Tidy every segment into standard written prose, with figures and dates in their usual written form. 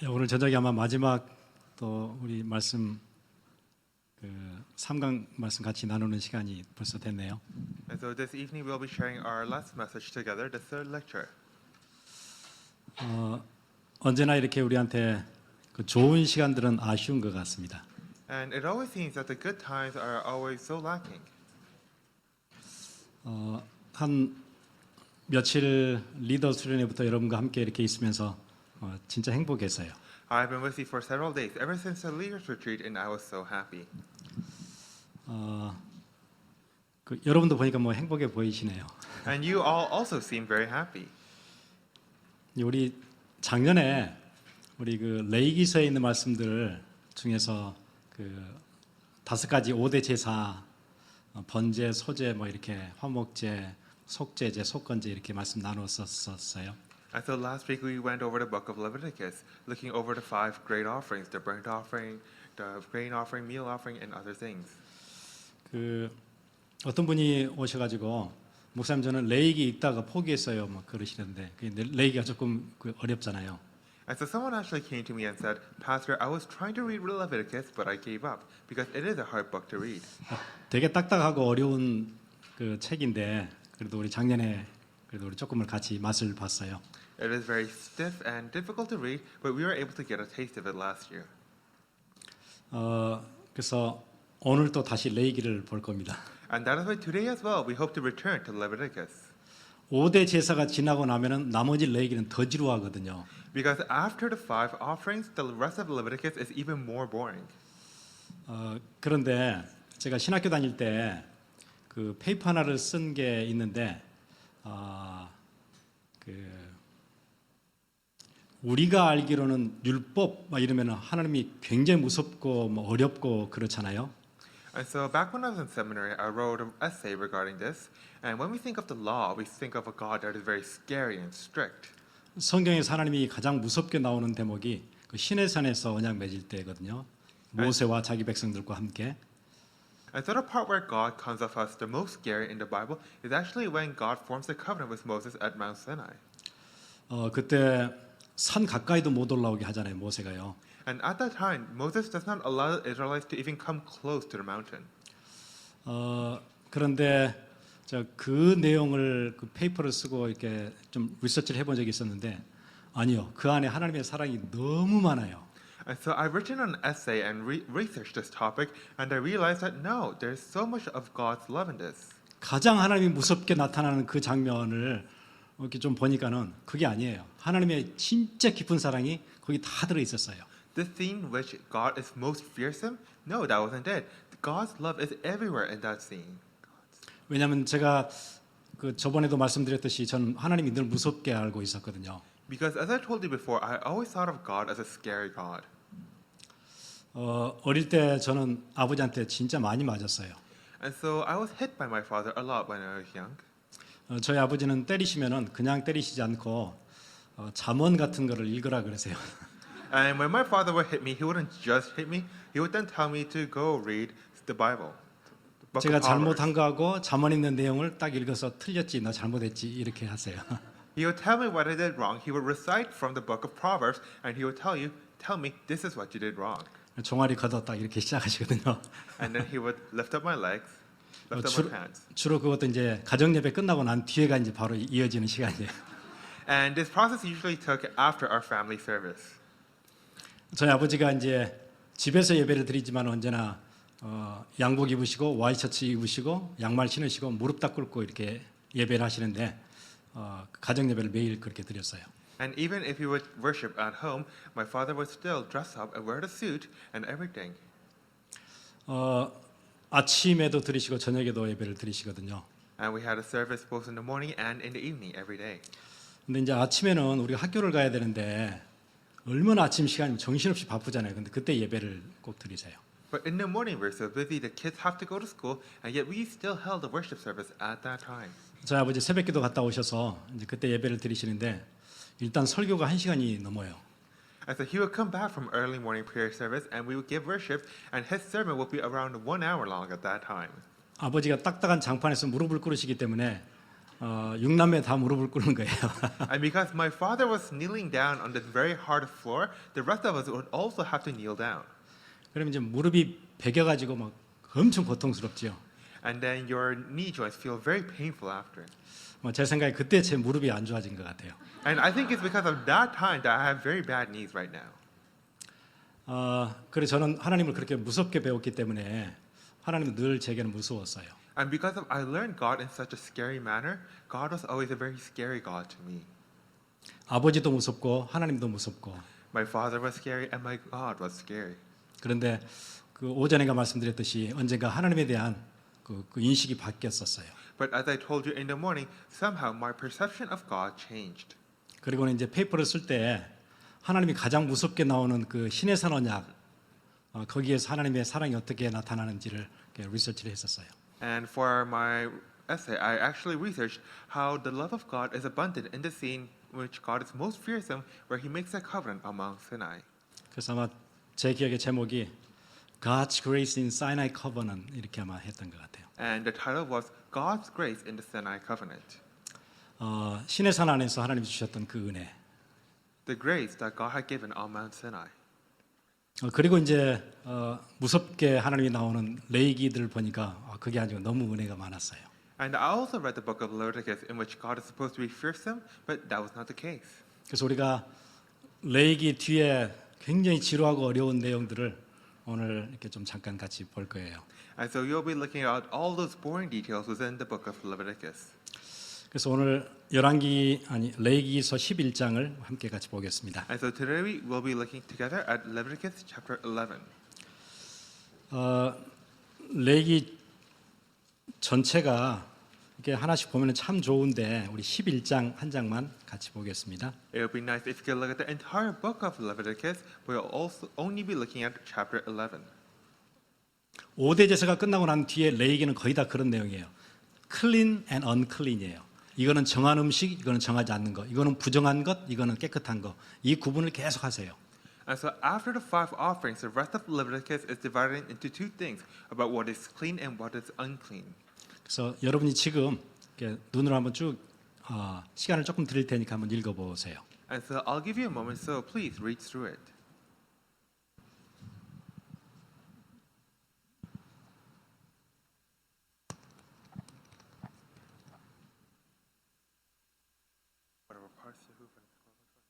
오늘 저녁에 아마 마지막 또 우리 말씀 3강 말씀 같이 나누는 시간이 벌써 됐네요. And so this evening we'll be sharing our last message together, the third lecture. 언제나 이렇게 우리한테 그 좋은 시간들은 아쉬운 것 같습니다. And it always seems that the good times are always so lacking. 한 며칠 리더 수련회부터 여러분과 함께 이렇게 있으면서 진짜 행복했어요. I've been with you for several days, ever since the leaders retreat, and I was so happy. 여러분도 보니까 뭐 행복해 보이시네요. And you all also seem very happy. 우리 작년에 우리 그 레위기서에 있는 말씀들 중에서 그 5가지 5대 제사, 번제, 소제, 뭐 이렇게 화목제, 속제제, 속건제 이렇게 말씀 나눴었어요. And so last week we went over the book of Leviticus, looking over the 5 great offerings, the burnt offering, the grain offering, meal offering, and other things. 그 어떤 분이 오셔가지고 목사님 저는 레위기 읽다가 포기했어요, 뭐 그러시는데 레위기가 조금 어렵잖아요. And so someone actually came to me and said, Pastor, I was trying to read Leviticus, but I gave up because it is a hard book to read. 되게 딱딱하고 어려운 그 책인데 그래도 우리 작년에 그래도 우리 조금을 같이 맛을 봤어요. It is very stiff and difficult to read, but we were able to get a taste of it last year. 그래서 오늘 또 다시 레위기를 볼 겁니다. And that is why today as well we hope to return to Leviticus. 5대 제사가 지나고 나면은 나머지 레위기는 더 지루하거든요. Because after the 5 offerings, the rest of Leviticus is even more boring. 그런데 제가 신학교 다닐 때 그 페이퍼 하나를 쓴 게 있는데 우리가 알기로는 율법 막 이러면 하나님이 굉장히 무섭고 뭐 어렵고 그렇잖아요. And so back when I was in seminary, I wrote an essay regarding this. And when we think of the law, we think of a God that is very scary and strict. 성경에서 하나님이 가장 무섭게 나오는 대목이 그 시내 산에서 언약 맺을 때거든요. 모세와 자기 백성들과 함께. And so the part where God comes off us the most scary in the Bible is actually when God forms the covenant with Moses at Mount Sinai. 그때 산 가까이도 못 올라오게 하잖아요, 모세가요. And at that time, Moses does not allow the Israelites to even come close to the mountain. 그런데 그 내용을 그 페이퍼를 쓰고 이렇게 좀 리서치를 해본 적이 있었는데 아니요, 그 안에 하나님의 사랑이 너무 많아요. And so I've written an essay and researched this topic, and I realized that no, there's so much of God's love in this. 가장 하나님이 무섭게 나타나는 그 장면을 이렇게 좀 보니까는 그게 아니에요. 하나님의 진짜 깊은 사랑이 거기 다 들어 있었어요. The scene which God is most fearsome? No, that wasn't it. God's love is everywhere in that scene. 왜냐하면 제가 그 저번에도 말씀드렸듯이 저는 하나님이 늘 무섭게 알고 있었거든요. Because as I told you before, I always thought of God as a scary God. 어릴 때 저는 아버지한테 진짜 많이 맞았어요. And so I was hit by my father a lot when I was young. 저희 아버지는 때리시면은 그냥 때리시지 않고 잠언 같은 거를 읽으라 그러세요. And when my father would hit me, he wouldn't just hit me. He would then tell me to go read the Bible. the book 제가 of Proverbs. 잘못한 거하고 잠언 있는 내용을 딱 읽어서 틀렸지, 너 잘못했지 이렇게 하세요. He would tell me what I did wrong. He would recite from the book of Proverbs, and he would tell me, this is what you did wrong. 종아리 걷어 딱 이렇게 시작하시거든요. And then he would lift up my legs, lift up my hands. 주로 그것도 이제 가정 예배 끝나고 난 뒤에가 이제 바로 이어지는 시간이에요. And this process usually took after our family service. 저희 아버지가 이제 집에서 예배를 드리지만 언제나 양복 입으시고 와이셔츠 입으시고 양말 신으시고 무릎 딱 꿇고 이렇게 예배를 하시는데 가정 예배를 매일 그렇게 드렸어요. And even if he would worship at home, my father would still dress up and wear the suit and everything. 아침에도 드리시고 저녁에도 예배를 드리시거든요. And we had a service both in the morning and in the evening every day. 근데 이제 아침에는 우리가 학교를 가야 되는데 얼마나 아침 시간이면 정신없이 바쁘잖아요. 근데 그때 예배를 꼭 드리세요. But in the morning we're so busy, the kids have to go to school, and yet we still held the worship service at that time. 저희 아버지 새벽기도 갔다 오셔서 이제 그때 예배를 드리시는데 일단 설교가 1시간이 넘어요. And so he would come back from early morning prayer service, and we would give worship, and his sermon would be around 1 hour long at that time. 아버지가 딱딱한 장판에서 무릎을 꿇으시기 때문에 육남매 다 무릎을 꿇는 거예요. And because my father was kneeling down on the very hard floor, the rest of us would also have to kneel down. 그러면 이제 무릎이 베겨가지고 막 엄청 고통스럽죠. And then your knee joints feel very painful after. 제 생각에 그때 제 무릎이 안 좋아진 것 같아요. And I think it's because of that time that I have very bad knees right now. 그래서 저는 하나님을 그렇게 무섭게 배웠기 때문에 하나님은 늘 제게는 무서웠어요. And because of I learned God in such a scary manner, God was always a very scary God to me. 아버지도 무섭고 하나님도 무섭고. My father was scary and my God was scary. 그런데 그 오전에가 말씀드렸듯이 언젠가 하나님에 대한 그 인식이 바뀌었었어요. But as I told you in the morning, somehow my perception of God changed. 그리고는 이제 페이퍼를 쓸 때 하나님이 가장 무섭게 나오는 그 신의 산 언약 거기에서 하나님의 사랑이 어떻게 나타나는지를 리서치를 했었어요. And for my essay, I actually researched how the love of God is abundant in the scene in which God is most fearsome, where He makes a covenant on Mount Sinai. 그래서 아마 제 기억의 제목이 God's Grace in Sinai Covenant 이렇게 아마 했던 것 같아요. And the title was God's Grace in the Sinai Covenant. 신의 산 안에서 하나님이 주셨던 그 은혜. The grace that God had given on Mount Sinai. 그리고 이제 무섭게 하나님이 나오는 레위기들을 보니까 그게 아니고 너무 은혜가 많았어요. And I also read the book of Leviticus, in which God is supposed to be fearsome, but that was not the case. 그래서 우리가 레위기 뒤에 굉장히 지루하고 어려운 내용들을 오늘 이렇게 좀 잠깐 같이 볼 거예요. And so you'll be looking at all those boring details within the book of Leviticus. 그래서 오늘 레위기서 11장을 함께 같이 보겠습니다. And so today we will be looking together at Leviticus chapter 11. 레위기 전체가 이렇게 하나씩 보면 참 좋은데 우리 11장 한 장만 같이 보겠습니다. It would be nice if you could look at the entire book of Leviticus, but we'll also only be looking at chapter 11. 5대 제사가 끝나고 난 뒤에 레위기는 거의 다 그런 내용이에요. clean and unclean이에요. 이거는 정한 음식, 이거는 정하지 않는 것. 이거는 부정한 것, 이거는 깨끗한 것. 이 구분을 계속 하세요. And so after the 5 offerings, the rest of Leviticus is divided into 2 things about what is clean and what is unclean. 그래서 여러분이 지금 이렇게 눈으로 한번 쭉 시간을 조금 드릴 테니까 한번 읽어보세요. And so I'll give you a moment, so please read through it. Whatever parts you move and scroll in front.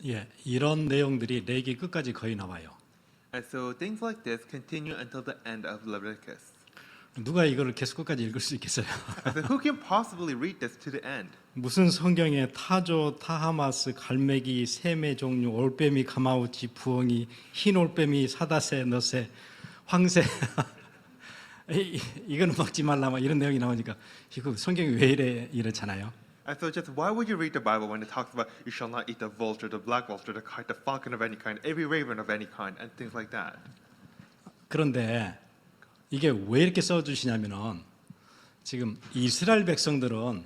예, 이런 내용들이 레위기 끝까지 거의 나와요. And so things like this continue until the end of Leviticus. 누가 이거를 계속 끝까지 읽을 수 있겠어요? And so who can possibly read this to the end? 무슨 성경에 타조, 타하마스, 갈매기, 샘의 종류, 올빼미, 가마우치, 부엉이, 흰 올빼미, 사다새, 너새, 황새 이거는 먹지 말라 막 이런 내용이 나오니까 이거 성경이 왜 이렇잖아요. And so just why would you read the Bible when it talks about you shall not eat the vulture, the black vulture, the kite, the falcon of any kind, every raven of any kind, and things like that? 그런데 이게 왜 이렇게 써주시냐면은 지금 이스라엘 백성들은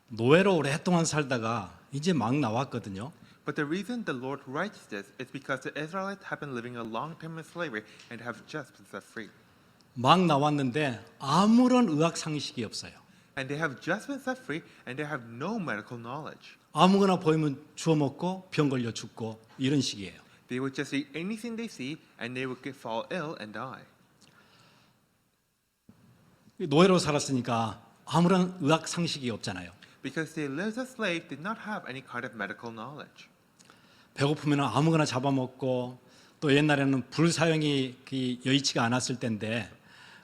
노예로 오랫동안 살다가 이제 막 나왔거든요. But the reason the Lord writes this is because the Israelites have been living a long time in slavery and have just been set free. 막 나왔는데 아무런 의학 상식이 없어요. And they have just been set free and they have no medical knowledge. 아무거나 보이면 주워 먹고 병 걸려 죽고 이런 식이에요. They would just eat anything they see and they would fall ill and die. 노예로 살았으니까 아무런 의학 상식이 없잖아요. Because they lived as slaves, did not have any kind of medical knowledge. 배고프면 아무거나 잡아먹고 또 옛날에는 불 사용이 여의치가 않았을 때인데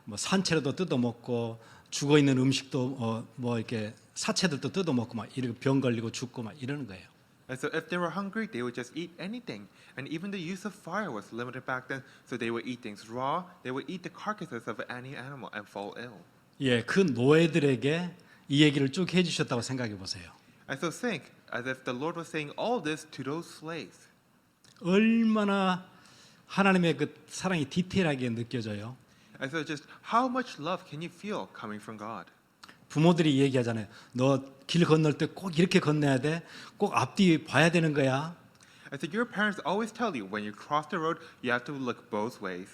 뭐 산채로도 뜯어먹고 죽어 있는 음식도 뭐 이렇게 사체들도 뜯어먹고 막 이렇게 병 걸리고 죽고 막 이러는 거예요. And so if they were hungry, they would just eat anything. And even the use of fire was limited back then, so they would eat things raw. They would eat the carcasses of any animal and fall ill. 예, 그 노예들에게 이 얘기를 쭉 해주셨다고 생각해 보세요. And so think as if the Lord was saying all this to those slaves. 얼마나 하나님의 그 사랑이 디테일하게 느껴져요. And so just how much love can you feel coming from God? 부모들이 얘기하잖아요. 너 길 건널 때 꼭 이렇게 건너야 돼. 꼭 앞뒤 봐야 되는 거야. And so your parents always tell you when you cross the road, you have to look both ways.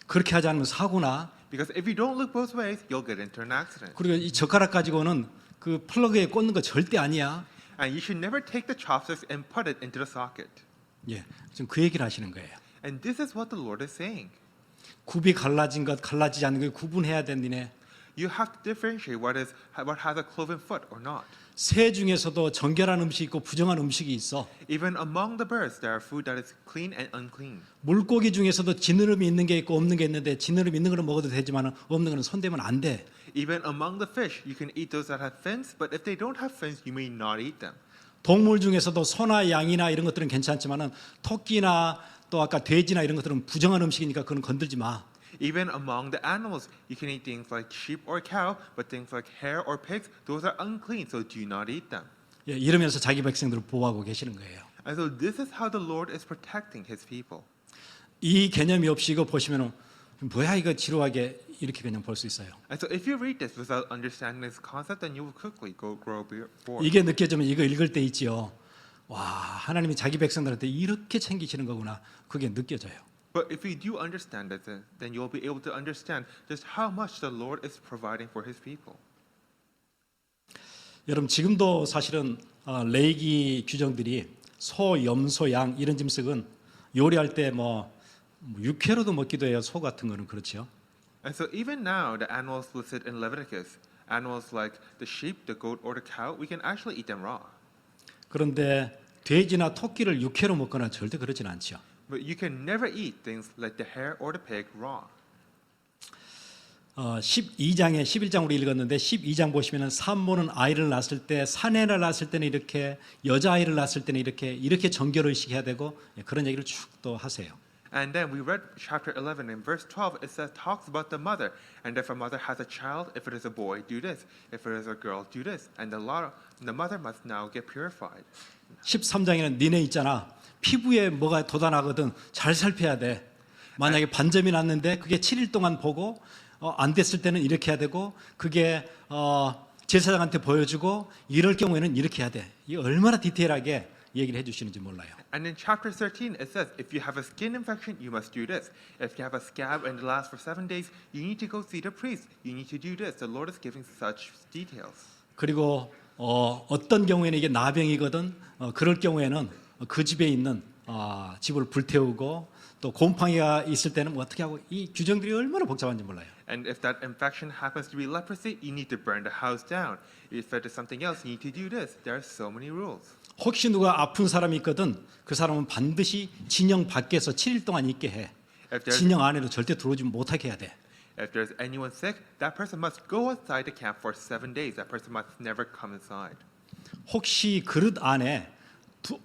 그렇게 하지 않으면 사고나. Because if you don't look both ways, you'll get into an accident. 그리고 이 젓가락 가지고는 그 플러그에 꽂는 거 절대 아니야. And you should never take the chopsticks and put it into the socket. 예, 지금 그 얘기를 하시는 거예요. And this is what the Lord is saying. 굽이 갈라진 것, 갈라지지 않는 걸 구분해야 된다네. You have to differentiate what has a cloven foot or not. 새 중에서도 정결한 음식이 있고 부정한 음식이 있어. Even among the birds, there are food that is clean and unclean. 물고기 중에서도 지느러미 있는 게 있고 없는 게 있는데 지느러미 있는 거는 먹어도 되지만 없는 거는 손대면 안 돼. Even among the fish, you can eat those that have fins, but if they don't have fins, you may not eat them. 동물 중에서도 소나 양이나 이런 것들은 괜찮지만은 토끼나 또 아까 돼지나 이런 것들은 부정한 음식이니까 그건 건들지 마. Even among the animals, you can eat things like sheep or cow, but things like hare or pigs, those are unclean, so do not eat them. 예, 이러면서 자기 백성들을 보호하고 계시는 거예요. And so this is how the Lord is protecting His people. 이 개념이 없이 이거 보시면은 뭐야 이거 지루하게 이렇게 그냥 볼 수 있어요. And so if you read this without understanding this concept, then you will quickly grow bored. 이게 느껴지면 이거 읽을 때 있지요. 와, 하나님이 자기 백성들한테 이렇게 챙기시는 거구나. 그게 느껴져요. But if you do understand it, then you'll be able to understand just how much the Lord is providing for His people. 여러분 지금도 사실은 레위기 규정들이 소, 염소, 양 이런 짐승은 요리할 때 뭐 육회로도 먹기도 해요. 소 같은 거는 그렇죠. And so even now, the animals listed in Leviticus, animals like the sheep, the goat, or the cow, we can actually eat them raw. 그런데 돼지나 토끼를 육회로 먹거나 절대 그러지는 않죠. But you can never eat things like the hare or the pig raw. 12장에 11장 우리 읽었는데 12장 보시면은 산모는 아이를 낳았을 때 사내를 낳았을 때는 이렇게 여자아이를 낳았을 때는 이렇게 정결의식 해야 되고 그런 얘기를 쭉 또 하세요. And then we read chapter 11 in verse 12. It says talks about the mother, and if a mother has a child, if it is a boy, do this. If it is a girl, do this. And the mother must now get purified. 13장에는 니네 있잖아. 피부에 뭐가 돋아나거든. 잘 살펴야 돼. 만약에 반점이 났는데 그게 7일 동안 보고 안 됐을 때는 이렇게 해야 되고 그게 제사장한테 보여주고 이럴 경우에는 이렇게 해야 돼. 이게 얼마나 디테일하게 얘기를 해주시는지 몰라요. And in chapter 13, it says, if you have a skin infection, you must do this. If you have a scab and it lasts for 7 days, you need to go see the priest. You need to do this. The Lord is giving such details. 그리고 어떤 경우에는 이게 나병이거든. 그럴 경우에는 그 집에 있는 집을 불태우고 또 곰팡이가 있을 때는 뭐 어떻게 하고 이 규정들이 얼마나 복잡한지 몰라요. And if that infection happens to be leprosy, you need to burn the house down. If it is something else, you need to do this. There are so many rules. 혹시 누가 아픈 사람이 있거든 그 사람은 반드시 진영 밖에서 7일 동안 있게 해. If there's, 진영 안에로 절대 들어오지 못하게 해야 돼. if there's anyone sick, that person must go outside the camp for 7 days. That person must never come inside. 혹시 그릇 안에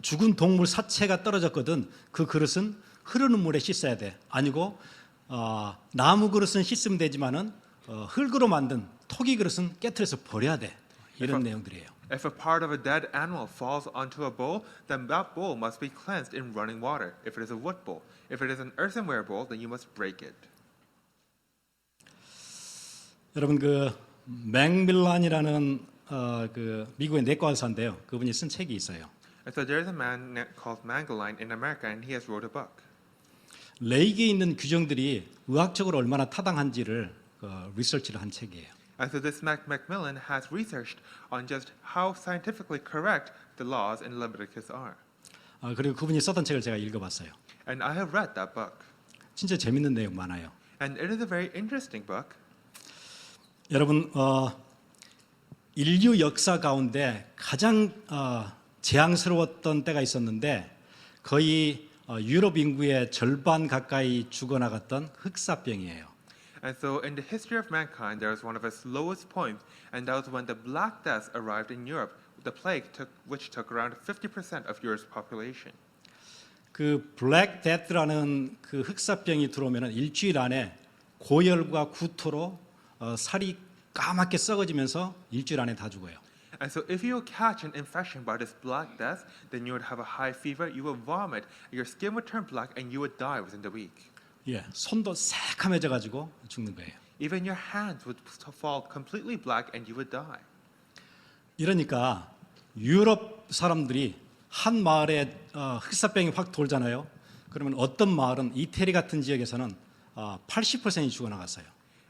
죽은 동물 사체가 떨어졌거든 그 그릇은 흐르는 물에 씻어야 돼. 아니고 나무 그릇은 씻으면 되지만은 흙으로 만든 토기 그릇은 깨트려서 버려야 돼. 이런 내용들이에요. If a part of a dead animal falls onto a bowl, then that bowl must be cleansed in running water. If it is a wood bowl, if it is an earthenware bowl, then you must break it. 여러분 그 맥밀란이라는 그 미국의 내과 의사인데요. 그분이 쓴 책이 있어요. And so there is a man called Mangaline in America, and he has wrote a book. 레이기에 있는 규정들이 의학적으로 얼마나 타당한지를 리서치를 한 책이에요. And so this Macmillan has researched on just how scientifically correct the laws in Leviticus are. 그리고 그분이 썼던 책을 제가 읽어봤어요. And I have read that book. 진짜 재밌는 내용 많아요. And it is a very interesting book. 여러분 인류 역사 가운데 가장 재앙스러웠던 때가 있었는데 거의 유럽 인구의 절반 가까이 죽어나갔던 흑사병이에요. And so in the history of mankind, there was one of its lowest points, and that was when the Black Death arrived in Europe, the plague which took around 50% of Europe's population. 그 블랙 데스라는 그 흑사병이 들어오면 일주일 안에 고열과 구토로 살이 까맣게 썩어지면서 일주일 안에 다 죽어요. And so if you catch an infection by this Black Death, then you would have a high fever, you would vomit, your skin would turn black, and you would die within the week. 예, 손도 새카매져 가지고 죽는 거예요. Even your hands would fall completely black, and you would die. 이러니까 유럽 사람들이 한 마을에 흑사병이 확 돌잖아요. 그러면 어떤 마을은 이태리 같은 지역에서는 80%이 죽어나갔어요.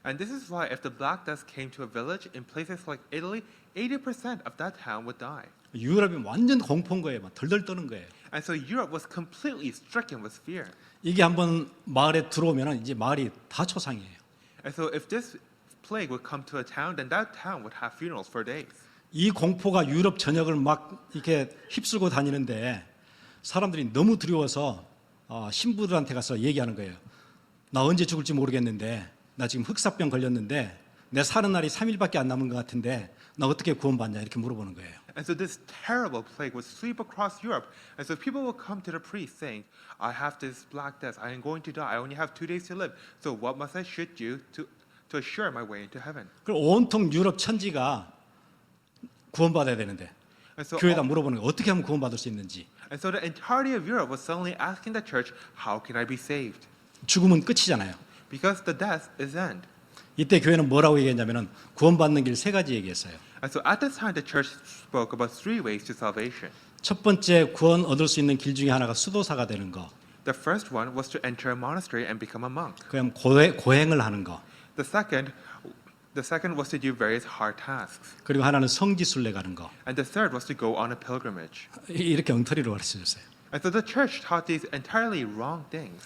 And this is why if the Black Death came to a village in places like Italy, 80% of that town would die. 유럽이 완전 공포인 거예요. 막 덜덜 떠는 거예요. And so Europe was completely stricken with fear. 이게 한번 마을에 들어오면 이제 마을이 다 초상이에요. And so if this plague would come to a town, then that town would have funerals for days. 이 공포가 유럽 전역을 막 이렇게 휩쓸고 다니는데 사람들이 너무 두려워서 신부들한테 가서 얘기하는 거예요. 나 언제 죽을지 모르겠는데 나 지금 흑사병 걸렸는데 내 사는 날이 3일밖에 안 남은 것 같은데 나 어떻게 구원받냐 이렇게 물어보는 거예요. And so this terrible plague would sweep across Europe. And so people would come to the priest saying, I have this Black Death. I am going to die. I only have 2 days to live. So what must I should do to assure my way into heaven? 그럼 온통 유럽 천지가 구원받아야 되는데 And so, 교회에다 물어보는 거예요. 어떻게 하면 구원받을 수 있는지. and so the entirety of Europe was suddenly asking the church, how can I be saved? 죽으면 끝이잖아요. Because the death is end. 이때 교회는 뭐라고 얘기했냐면은 구원받는 길 3가지 얘기했어요. And so at this time, the church spoke about 3 ways to salvation. 첫 번째 구원 얻을 수 있는 길 중에 하나가 수도사가 되는 거. The first one was to enter a monastery and become a monk. 그냥 고행을 하는 거. The second was to do various hard tasks. 그리고 하나는 성지순례 가는 거. And the third was to go on a pilgrimage. 이렇게 엉터리로 가르쳐줬어요. And so the church taught these entirely wrong things.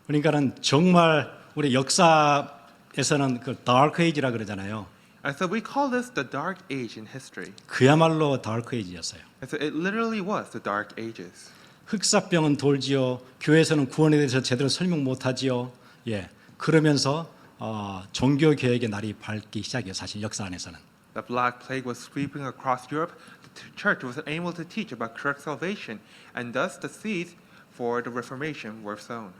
그러니까는 정말 우리 역사에서는 그 다크 에이지라 그러잖아요. And so we call this the dark age in history. 그야말로 다크 에이지였어요. And so it literally was the dark ages. 흑사병은 돌지요. 교회에서는 구원에 대해서 제대로 설명 못하지요. 예, 그러면서 종교 개혁의 날이 밝기 시작해요. 사실 역사 안에서는. The Black Plague was sweeping across Europe. The church wasn't able to teach about correct salvation, and thus the seeds for the Reformation were sown.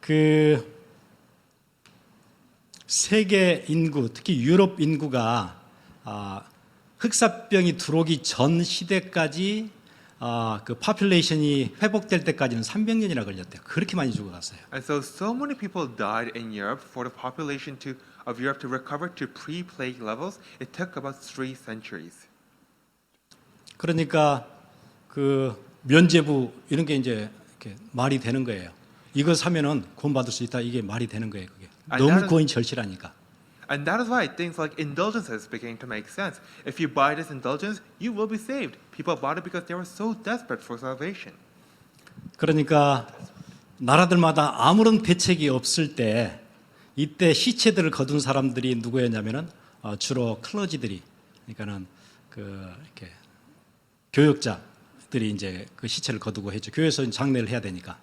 그 세계 인구, 특히 유럽 인구가 흑사병이 들어오기 전 시대까지 그 파퓰레이션이 회복될 때까지는 300년이나 걸렸대요. 그렇게 많이 죽어갔어요. And so many people died in Europe for the population of Europe to recover to pre-plague levels. It took about 3 centuries. 그러니까 그 면죄부 이런 게 이제 이렇게 말이 되는 거예요. 이거 사면은 구원받을 수 있다. 이게 말이 되는 거예요. 그게 너무 구원이 절실하니까. And that is why things like indulgences began to make sense. If you buy this indulgence, you will be saved. People bought it because they were so desperate for salvation. 그러니까 나라들마다 아무런 대책이 없을 때 이때 시체들을 거둔 사람들이 누구였냐면은 주로 클러지들이 그러니까는 그 이렇게 교역자들이 이제 그 시체를 거두고 했죠. 교회에서 장례를 해야 되니까.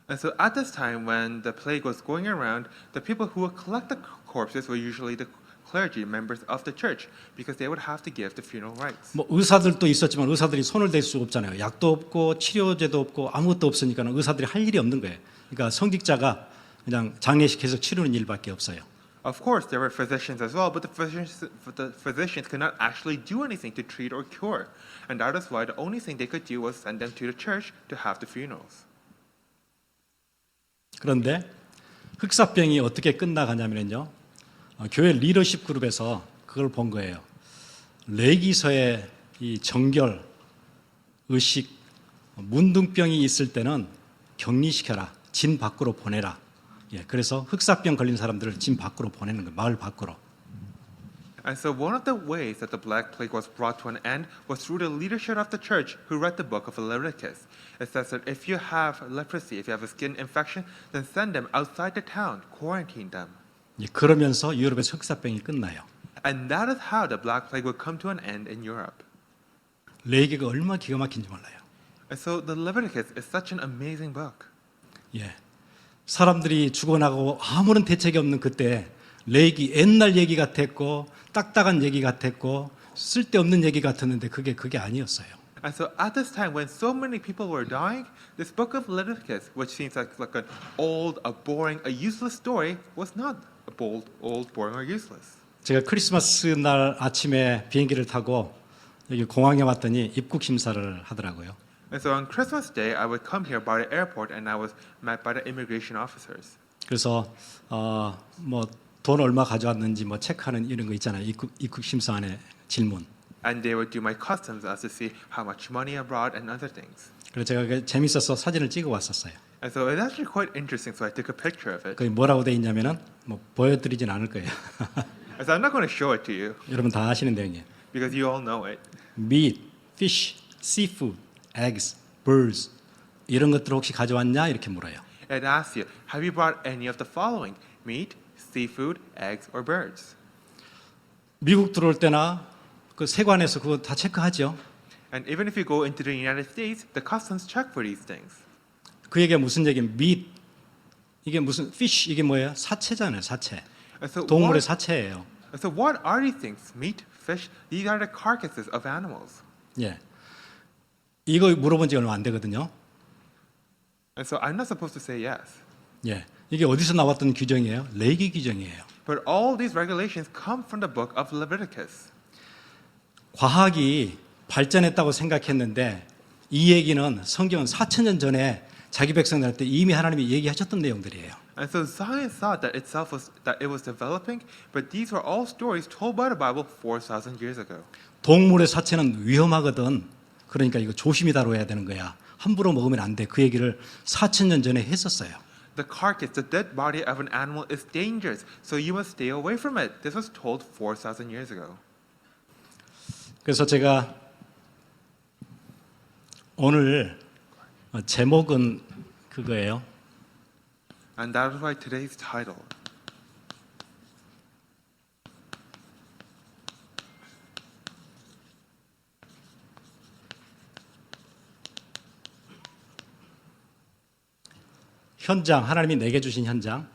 And so at this time, when the plague was going around, the people who would collect the corpses were usually the clergy, members of the church, because they would have to give the funeral rites. 뭐 의사들도 있었지만 의사들이 손을 댈 수 없잖아요. 약도 없고 치료제도 없고 아무것도 없으니까 의사들이 할 일이 없는 거예요. 그러니까 성직자가 그냥 장례식해서 치르는 일밖에 없어요. Of course, there were physicians as well, but the physicians could not actually do anything to treat or cure. And that is why the only thing they could do was send them to the church to have the funerals. 그런데 흑사병이 어떻게 끝나가냐면요. 교회 리더십 그룹에서 그걸 본 거예요. 레기서의 이 정결, 의식, 문둥병이 있을 때는 격리시켜라. 진 밖으로 보내라. 예, 그래서 흑사병 걸린 사람들을 진 밖으로 보내는 거예요. 마을 밖으로. And so one of the ways that the Black Plague was brought to an end was through the leadership of the church who read the book of Leviticus. It says that if you have leprosy, if you have a skin infection, then send them outside the town, quarantine them. 예, 그러면서 유럽에서 흑사병이 끝나요. And that is how the Black Plague would come to an end in Europe. 레기가 얼마나 기가 막힌지 몰라요. And so the Leviticus is such an amazing book. 예, 사람들이 죽어나가고 아무런 대책이 없는 그때 레기 옛날 얘기 같았고 딱딱한 얘기 같았고 쓸데없는 얘기 같았는데 그게 아니었어요. And so at this time, when so many people were dying, this book of Leviticus, which seems like an old, a boring, a useless story, was not a old, boring, or useless. 제가 크리스마스 날 아침에 비행기를 타고 여기 공항에 왔더니 입국 심사를 하더라고요. And so on Christmas Day, I would come here by the airport, and I was met by the immigration officers. 그래서 뭐 돈 얼마 가져왔는지 뭐 체크하는 이런 거 있잖아요. 입국 심사 안에 질문. And they would do my customs as to see how much money I brought and other things. 그래서 제가 그게 재밌어서 사진을 찍어 왔었어요. And so it's actually quite interesting, so I took a picture of it. 거기 뭐라고 돼 있냐면은 뭐 보여드리진 않을 거예요. And so I'm not going to show it to you, 여러분 다 아시는 내용이에요. because you all know it. meat, fish, seafood, eggs, birds 이런 것들 혹시 가져왔냐 이렇게 물어요. It asks you, have you brought any of the following? Meat, seafood, eggs, or birds? 미국 들어올 때나 그 세관에서 그거 다 체크하죠. And even if you go into the United States, the customs check for these things. 그 얘기가 무슨 얘기예요? meat 이게 무슨 fish 이게 뭐예요? 사체잖아요, 사체. And so 동물의 사체예요. what are these things? Meat, fish, these are the carcasses of animals. 예. 이거 물어본 지 얼마 안 되거든요. And so I'm not supposed to say yes. 예. 이게 어디서 나왔던 규정이에요? 레기 규정이에요. But all these regulations come from the book of Leviticus. 과학이 발전했다고 생각했는데 이 얘기는 성경은 4,000년 전에 자기 백성들한테 이미 하나님이 얘기하셨던 내용들이에요. And so science thought that it was developing, but these were all stories told by the Bible 4,000 years ago. 동물의 사체는 위험하거든. 그러니까 이거 조심히 다뤄야 되는 거야. 함부로 먹으면 안 돼. 그 얘기를 4,000년 전에 했었어요. The carcass, the dead body of an animal is dangerous, so you must stay away from it. This was told 4,000 years ago. 그래서 제가 오늘 제목은 그거예요. And that is why today's title. 현장, 하나님이 내게 주신 현장.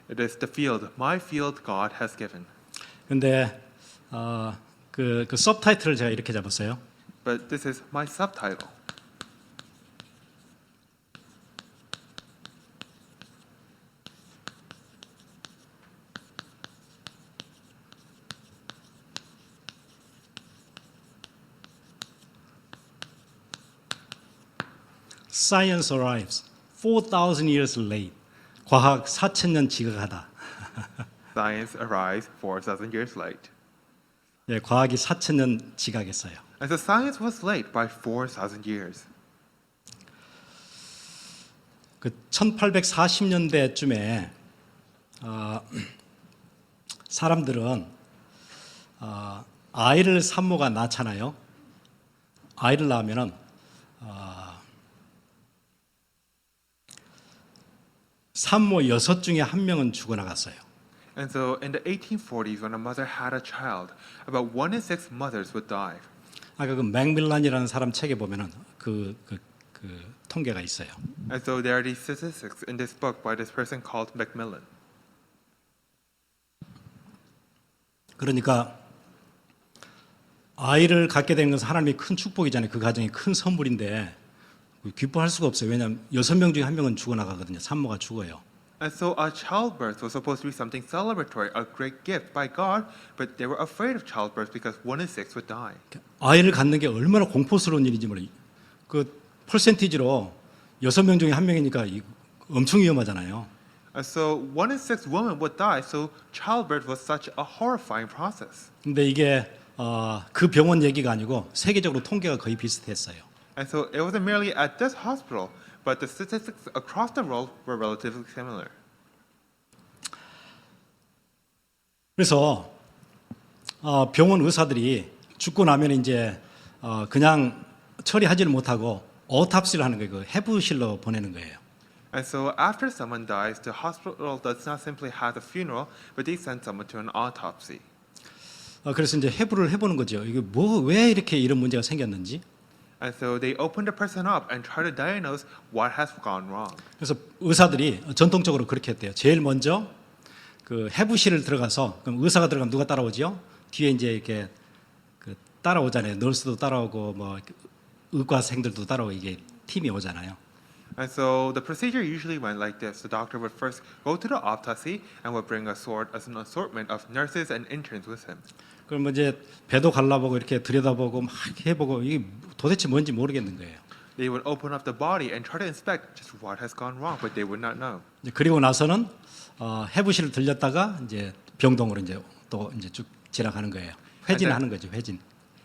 It is the field, my field God has given. 근데 그 서브타이틀을 제가 이렇게 잡았어요. But this is my subtitle. Science arrives 4,000 years late. 과학 4,000년 지각하다. Science arrives 4,000 years late. 예, 과학이 4,000년 지각했어요. And so science was late by 4,000 years. 그 1840년대쯤에 사람들은 아이를 산모가 낳잖아요. 아이를 낳으면은 산모 6 중에 1명은 죽어나갔어요. And so in the 1840s, when a mother had a child, about 1 in 6 mothers would die. 아까 그 맥밀란이라는 사람 책에 보면은 그 통계가 있어요. And so there are these statistics in this book by this person called Macmillan. 그러니까 아이를 갖게 되는 것은 하나님의 큰 축복이잖아요. 그 가정이 큰 선물인데 기뻐할 수가 없어요. 왜냐하면 6명 중에 1명은 죽어나가거든요. 산모가 죽어요. And so a childbirth was supposed to be something celebratory, a great gift by God, but they were afraid of childbirth because 1 in 6 would die. 아이를 갖는 게 얼마나 공포스러운 일인지 몰라요. 그 퍼센티지로 6명 중에 1명이니까 엄청 위험하잖아요. And so 1 in 6 women would die, so childbirth was such a horrifying process. 근데 이게 그 병원 얘기가 아니고 세계적으로 통계가 거의 비슷했어요. And so it wasn't merely at this hospital, but the statistics across the world were relatively similar. 그래서 병원 의사들이 죽고 나면 이제 그냥 처리하지를 못하고 오탑시를 하는 거예요. 그 해부실로 보내는 거예요. And so after someone dies, the hospital does not simply have a funeral, but they send someone to an autopsy. 그래서 이제 해부를 해보는 거죠. 이게 왜 이렇게 이런 문제가 생겼는지. And so they open the person up and try to diagnose what has gone wrong. 그래서 의사들이 전통적으로 그렇게 했대요. 제일 먼저 그 해부실을 들어가서 그럼 의사가 들어가면 누가 따라오죠? 뒤에 이제 이렇게 그 따라오잖아요. 널스도 따라오고 뭐 의과생들도 따라오고 이게 팀이 오잖아요. And so the procedure usually went like this. The doctor would first go to the autopsy and would bring an assortment of nurses and interns with him. 그럼 이제 배도 갈라보고 이렇게 들여다보고 막 해보고 이게 도대체 뭔지 모르겠는 거예요. They would open up the body and try to inspect just what has gone wrong, but they would not know. 이제 그리고 나서는 해부실을 들렸다가 이제 병동으로 이제 또 이제 쭉 지나가는 거예요. 회진하는 거죠, 회진.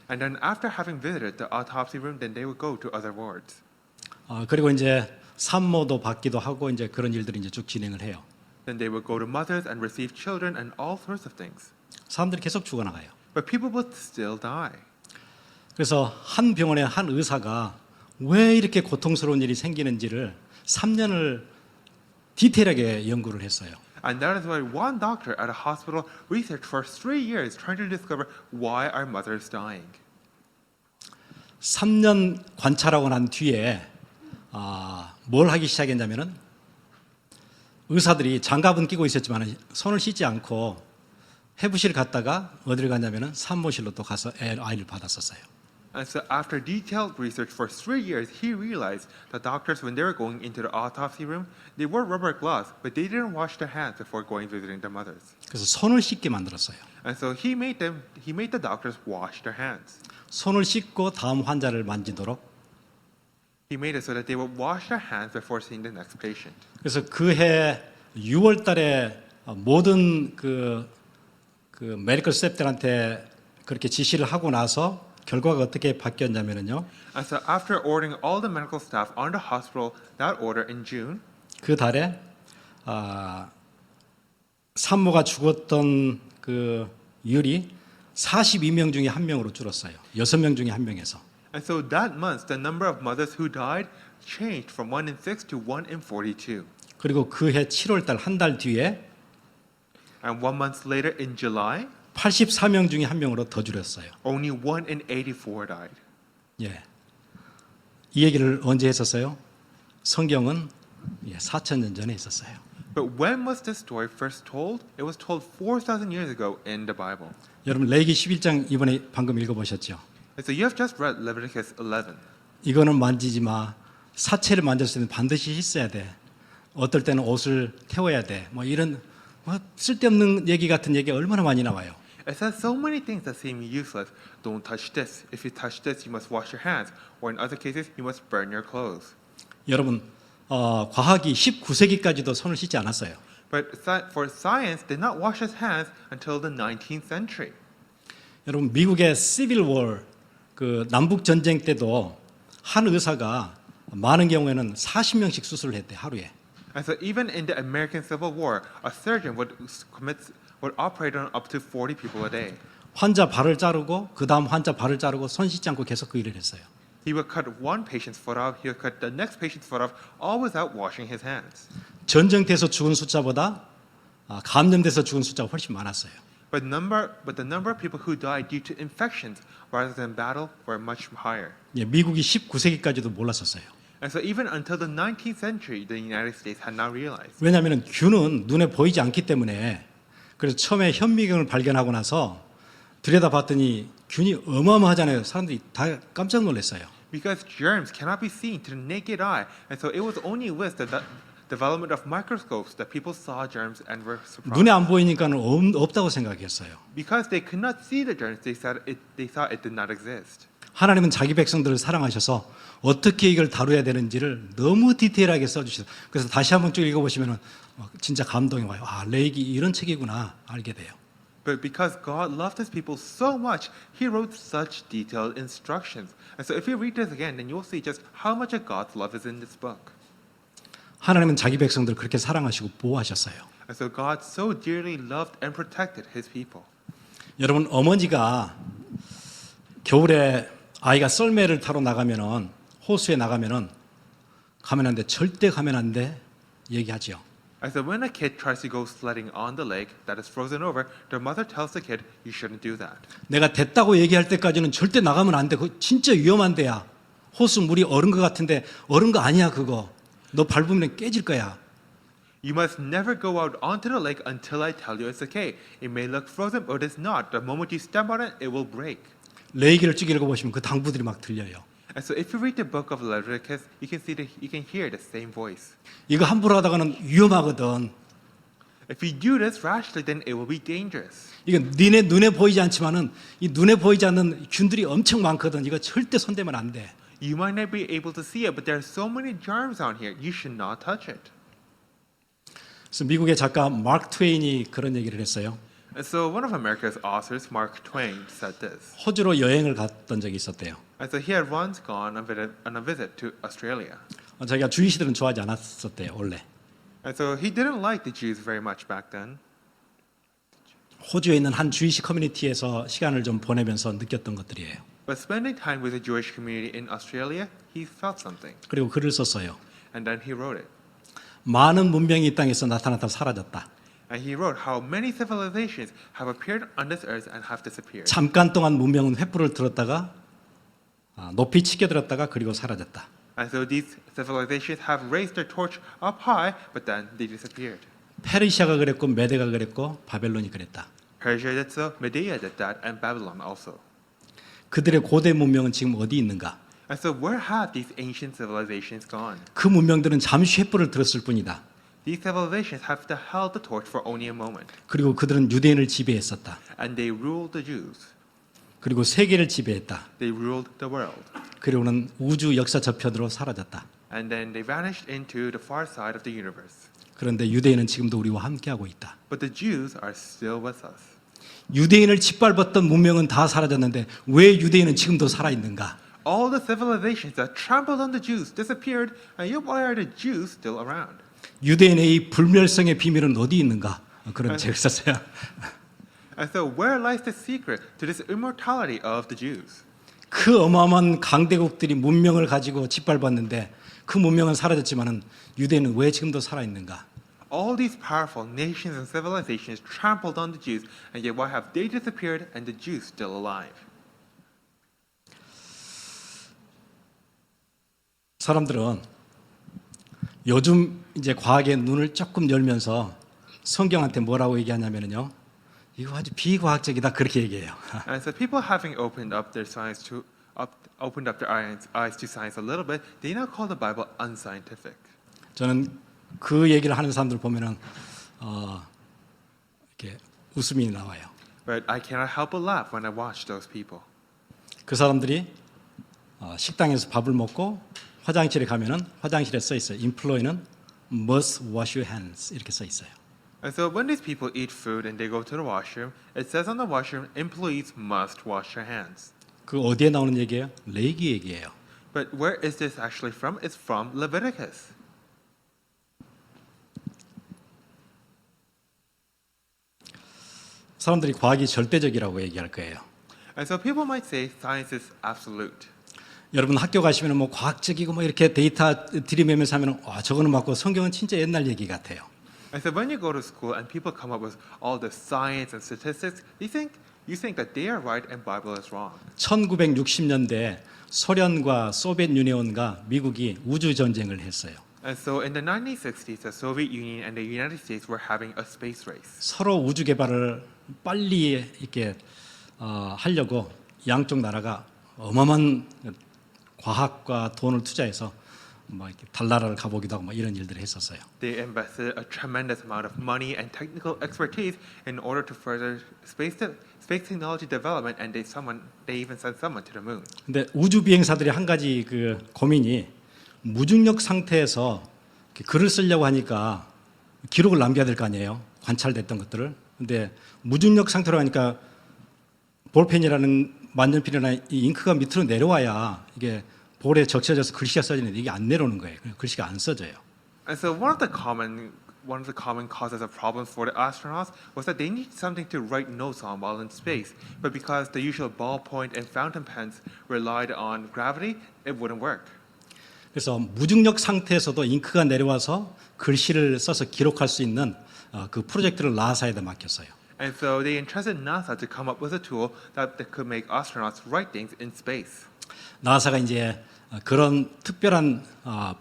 And then after having visited the autopsy room, then they would go to other wards. 그리고 이제 산모도 받기도 하고 이제 그런 일들이 이제 쭉 진행을 해요. Then they would go to mothers and receive children and all sorts of things. 사람들이 계속 죽어나가요. But people would still die. 그래서 한 병원의 한 의사가 왜 이렇게 고통스러운 일이 생기는지를 3년을 디테일하게 연구를 했어요. And that is why one doctor at a hospital researched for 3 years trying to discover why our mother is dying. 3년 관찰하고 난 뒤에 뭘 하기 시작했냐면은 의사들이 장갑은 끼고 있었지만 손을 씻지 않고 해부실 갔다가 어디를 갔냐면은 산모실로 또 가서 아이를 받았었어요. And so after detailed research for 3 years, he realized that doctors, when they were going into the autopsy room, they wore rubber gloves, but they didn't wash their hands before going visiting the mothers. 그래서 손을 씻게 만들었어요. And so he made the doctors wash their hands. 손을 씻고 다음 환자를 만지도록. He made it so that they would wash their hands before seeing the next patient. 그래서 그해 6월 달에 모든 그 메디컬 스태프들한테 그렇게 지시를 하고 나서 결과가 어떻게 바뀌었냐면요. And so after ordering all the medical staff on the hospital that order in June, 그 달에 산모가 죽었던 그 율이 42명 중에 1명으로 줄었어요. 6명 중에 1명에서. and so that month the number of mothers who died changed from 1 in 6 to 1 in 42. 그리고 그해 7월 달 한 달 뒤에 And 1 month later in July, 84명 중에 1명으로 더 줄였어요. only 1 in 84 died. 예. 이 얘기를 언제 했었어요? 성경은 4,000년 전에 했었어요. But when was this story first told? It was told 4,000 years ago in the Bible. 여러분 레위기 11장 이번에 방금 읽어보셨죠? And so you have just read Leviticus 11. 이거는 만지지 마. 사체를 만졌을 때는 반드시 씻어야 돼. 어떨 때는 옷을 태워야 돼. 뭐 이런 쓸데없는 얘기 같은 얘기가 얼마나 많이 나와요. It says so many things that seem useless. Don't touch this. If you touch this, you must wash your hands. Or in other cases, you must burn your clothes. 여러분 과학이 19세기까지도 손을 씻지 않았어요. But for science, did not wash his hands until the 19th century. 여러분 미국의 시빌 워 그 남북 전쟁 때도 한 의사가 많은 경우에는 40명씩 수술을 했대 하루에. And so even in the American Civil War, a surgeon would operate on up to 40 people a day. 환자 발을 자르고 그 다음 환자 발을 자르고 손 씻지 않고 계속 그 일을 했어요. He would cut one patient's foot off, he would cut the next patient's foot off, all without washing his hands. 전쟁터에서 죽은 숫자보다 감염돼서 죽은 숫자가 훨씬 많았어요. But the number of people who died due to infections rather than battle were much higher. 예, 미국이 19세기까지도 몰랐었어요. And so even until the 19th century, the United States had not realized. 왜냐하면 균은 눈에 보이지 않기 때문에 그래서 처음에 현미경을 발견하고 나서 들여다봤더니 균이 어마어마하잖아요. 사람들이 다 깜짝 놀랐어요. Because germs cannot be seen to the naked eye, and so it was only with the development of microscopes that people saw germs and were surprised. 눈에 안 보이니까는 없다고 생각했어요. Because they could not see the germs, they thought it did not exist. 하나님은 자기 백성들을 사랑하셔서 어떻게 이걸 다루어야 되는지를 너무 디테일하게 써주셔서 그래서 다시 한번 쭉 읽어보시면 진짜 감동이 와요. 레이기 이런 책이구나 알게 돼요. But because God loved His people so much, He wrote such detailed instructions. And so if you read this again, then you'll see just how much of God's love is in this book. 하나님은 자기 백성들을 그렇게 사랑하시고 보호하셨어요. And so God so dearly loved and protected His people. 여러분 어머니가 겨울에 아이가 썰매를 타러 나가면은 호수에 나가면은 가면 안 돼, 절대 가면 안 돼 얘기하지요. And so when a kid tries to go sledding on the lake that is frozen over, the mother tells the kid, you shouldn't do that. 내가 됐다고 얘기할 때까지는 절대 나가면 안 돼. 그거 진짜 위험한 데야. 호수 물이 얼은 것 같은데 얼은 거 아니야 그거. 너 밟으면 깨질 거야. You must never go out onto the lake until I tell you it's okay. It may look frozen, but it's not. The moment you step on it, it will break. 레위기를 쭉 읽어보시면 그 당부들이 막 들려요. And so if you read the book of Leviticus, you can hear the same voice. 이거 함부로 하다가는 위험하거든. If you do this rashly, then it will be dangerous. 이건 니네 눈에 보이지 않지만은 이 눈에 보이지 않는 균들이 엄청 많거든. 이거 절대 손대면 안 돼. You might not be able to see it, but there are so many germs on here. You should not touch it. 그래서 미국의 작가 마크 트웨인이 그런 얘기를 했어요. And so one of America's authors, Mark Twain, said this. 호주로 여행을 갔던 적이 있었대요. And so he had once gone on a visit to Australia. 자기가 주이시들은 좋아하지 않았었대요 원래. And so he didn't like the Jews very much back then. 호주에 있는 한 주이시 커뮤니티에서 시간을 좀 보내면서 느꼈던 것들이에요. But spending time with the Jewish community in Australia, he felt something. 그리고 글을 썼어요. And then he wrote it. 많은 문명이 이 땅에서 나타났다 사라졌다. And he wrote how many civilizations have appeared on this earth and have disappeared. 잠깐 동안 문명은 횃불을 들었다가 높이 치켜들었다가 그리고 사라졌다. And so these civilizations have raised their torch up high, but then they disappeared. 페르시아가 그랬고 메데가 그랬고 바벨론이 그랬다. Persia did so, Media did that, and Babylon also. 그들의 고대 문명은 지금 어디 있는가? And so where have these ancient civilizations gone? 그 문명들은 잠시 횃불을 들었을 뿐이다. These civilizations have held the torch for only a moment, 그리고 그들은 유대인을 지배했었다. and they ruled the Jews. 그리고 세계를 지배했다. They ruled the world. 그리고는 우주 역사 저편으로 사라졌다. And then they vanished into the far side of the universe. 그런데 유대인은 지금도 우리와 함께하고 있다. But the Jews are still with us. 유대인을 짓밟았던 문명은 다 사라졌는데 왜 유대인은 지금도 살아있는가? All the civilizations that trampled on the Jews disappeared, and yet why are the Jews still around? 유대인의 이 불멸성의 비밀은 어디 있는가? 그런 책을 썼어요. And so where lies the secret to this immortality of the Jews? 그 어마어마한 강대국들이 문명을 가지고 짓밟았는데 그 문명은 사라졌지만은 유대인은 왜 지금도 살아있는가? All these powerful nations and civilizations trampled on the Jews, and yet why have they disappeared and the Jews still alive? 사람들은 요즘 이제 과학의 눈을 조금 열면서 성경한테 뭐라고 얘기하냐면요. 이거 아주 비과학적이다 그렇게 얘기해요. And so people having opened up their eyes to science a little bit, they now call the Bible unscientific. 저는 그 얘기를 하는 사람들 보면은 이렇게 웃음이 나와요. But I cannot help but laugh when I watch those people. 그 사람들이 식당에서 밥을 먹고 화장실에 가면은 화장실에 써 있어요. Employee는 must wash your hands 이렇게 써 있어요. And so when these people eat food and they go to the washroom, it says on the washroom, employees must wash their hands. 그 어디에 나오는 얘기예요? 레위기 얘기예요. But where is this actually from? It's from Leviticus. 사람들이 과학이 절대적이라고 얘기할 거예요. And so people might say science is absolute. 여러분 학교 가시면 뭐 과학적이고 뭐 이렇게 데이터 들이매면서 하면 저거는 맞고 성경은 진짜 옛날 얘기 같아요. I said, when you go to school and people come up with all the science and statistics, you think that they are right and Bible is wrong. 1960년대 소련과 소비에트 유니온과 미국이 우주 전쟁을 했어요. And so in the 1960s, the Soviet Union and the United States were having a space race. 서로 우주 개발을 빨리 이렇게 하려고 양쪽 나라가 어마어마한 과학과 돈을 투자해서 막 이렇게 달나라를 가보기도 하고 막 이런 일들을 했었어요. They invested a tremendous amount of money and technical expertise in order to further space technology development, and they even sent someone to the moon. 근데 우주 비행사들이 한 가지 그 고민이 무중력 상태에서 글을 쓰려고 하니까 기록을 남겨야 될 거 아니에요. 관찰됐던 것들을. 근데 무중력 상태로 하니까 볼펜이라는 만년필이나 이 잉크가 밑으로 내려와야 이게 볼에 적셔져서 글씨가 써지는데 이게 안 내려오는 거예요. 글씨가 안 써져요. And so one of the common causes of problems for the astronauts was that they need something to write notes on while in space, but because the usual ballpoint and fountain pens relied on gravity, it wouldn't work. 그래서 무중력 상태에서도 잉크가 내려와서 글씨를 써서 기록할 수 있는 그 프로젝트를 나사에다 맡겼어요. And so they entrusted NASA to come up with a tool that could make astronauts write things in space. 나사가 이제 그런 특별한